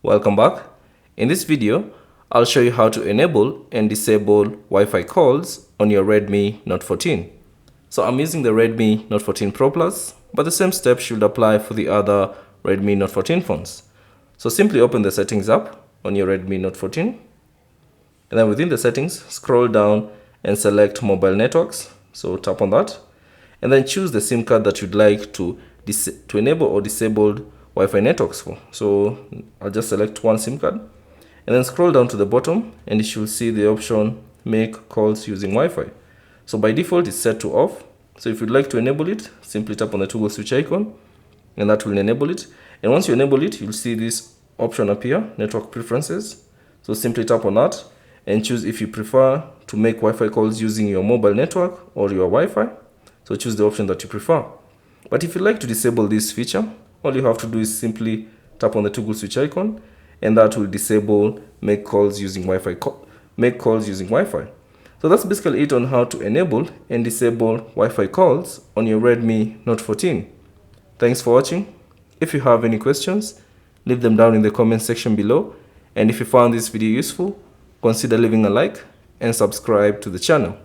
Welcome back. In this video, I'll show you how to enable and disable Wi-Fi calls on your Redmi Note 14. So I'm using the Redmi Note 14 Pro Plus, but the same steps should apply for the other Redmi Note 14 phones. So simply open the settings app on your Redmi Note 14. And then within the settings, scroll down and select mobile networks. So tap on that. And then choose the SIM card that you'd like to enable or disable Wi-Fi networks for. So I'll just select one SIM card and then scroll down to the bottom and you should see the option make calls using Wi-Fi. So by default it's set to off. So if you'd like to enable it, simply tap on the toggle switch icon and that will enable it. And once you enable it, you'll see this option appear, network preferences. So simply tap on that and choose if you prefer to make Wi-Fi calls using your mobile network or your Wi-Fi. So choose the option that you prefer. But if you'd like to disable this feature, all you have to do is simply tap on the toggle switch icon and that will disable make calls using Wi-Fi. So that's basically it on how to enable and disable Wi-Fi calls on your Redmi Note 14. Thanks for watching. If you have any questions, leave them down in the comment section below. And if you found this video useful, consider leaving a like and subscribe to the channel.